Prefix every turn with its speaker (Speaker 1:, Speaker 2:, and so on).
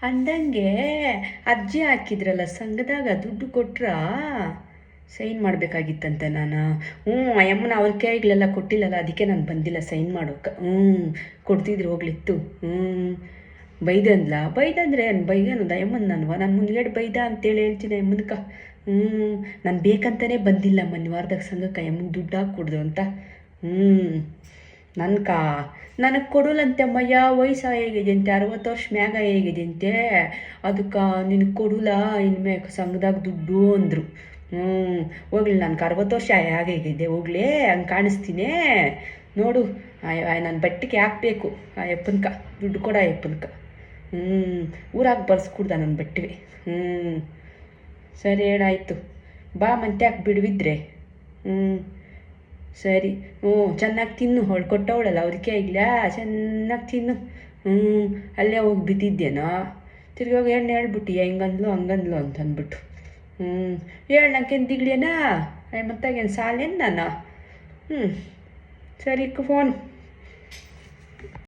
Speaker 1: ಅಂದಂಗೆ ಅರ್ಜಿ ಹಾಕಿದ್ರಲ್ಲ ಸಂಘದಾಗ ದುಡ್ಡು ಕೊಟ್ರಾ? ಸೈನ್ ಮಾಡಬೇಕಾಗಿತ್ತಂತೆ ನಾನು. ಆ ಯಮ್ಮನ ಅವ್ರ ಕೈಗಳೆಲ್ಲ ಕೊಟ್ಟಿಲ್ಲಲ್ಲ, ಅದಕ್ಕೆ ನಾನು ಬಂದಿಲ್ಲ ಸೈನ್ ಮಾಡೋಕೆ. ಕೊಡ್ತಿದ್ರು ಹೋಗ್ಲಿತ್ತು. ಬೈದಂದ್ರೆ ಏನು ಬೈಗನದ ಯಮ್ಮನ ನಾನು ಮುಂದ್ಗಡೆ ಬೈದ ಅಂತೇಳಿ ಹೇಳ್ತೀನಿ ಯಮ್ಮನ್ಕ. ನಾನು ಬೇಕಂತಲೇ ಬಂದಿಲ್ಲ ಮೊನ್ನೆ ವಾರದಾಗ ಸಂಘಕ್ಕೆ ಯಮ್ಮನ ದುಡ್ಡು ಹಾಕ್ಕೊಡ್ದು ಅಂತ. ನನಗೆ ಕೊಡಲಂತೆ ಅಮ್ಮಯ್ಯ, ವಯಸ್ಸು ಹೇಗಿದೆ ಅಂತೆ, 60 ವರ್ಷ ಮ್ಯಾಗ ಹೇಗಿದೆ ಅಂತೆ, ಅದಕ್ಕೆ ನಿನಗೆ ಕೊಡಲ್ಲ ಇನ್ಮೇ ಸಂಘದಾಗ ದುಡ್ಡು ಅಂದರು. ಹೋಗ್ಲಿ, ನನಗೆ 60 ವರ್ಷ ಹೇಗಿದೆ ಹೋಗ್ಲಿ, ಹಂಗೆ ಕಾಣಿಸ್ತೀನಿ ನೋಡು. ನನ್ನ ಬಟ್ಟೆಗೆ ಹಾಕ್ಬೇಕು ಆ ಯಪ್ಪನ್ಕ, ದುಡ್ಡು ಕೊಡ ಯಪ್ಪನ್ಕ. ಊರಾಗ ಬರ್ಸ್ಕೊಡ್ದ ನನ್ನ ಬಟ್ಟೆಗೆ. ಸರಿ ಹೇಳಾಯ್ತು, ಬಾ ಮಂತ್ಯಾಕೆ ಬಿಡುವಿದ್ರೆ. ಸರಿ. ಚೆನ್ನಾಗಿ ತಿನ್ನು, ಅವಳು ಕೊಟ್ಟವಳಲ್ಲ ಅವ್ರಿಗೆ ಇಲ್ಲ, ಚೆನ್ನಾಗಿ ತಿನ್ನು. ಅಲ್ಲೇ ಹೋಗಿ ಬಿದ್ದಿದ್ದೇನೋ, ತಿರ್ಗೋಗಿ ಏನು ಹೇಳ್ಬಿಟ್ಟು ಹೆಂಗಂದ್ಲು ಹಂಗಂದ್ಲು ಅಂತ ಅಂದ್ಬಿಟ್ಟು. ಹೇಳು ನಂಗೇನು ದಿಗ್ಲೇನಾ ಮತ್ತಾಗೇನು ಸಾಲೇನು ನಾನು. ಸರಿ ಫೋನ್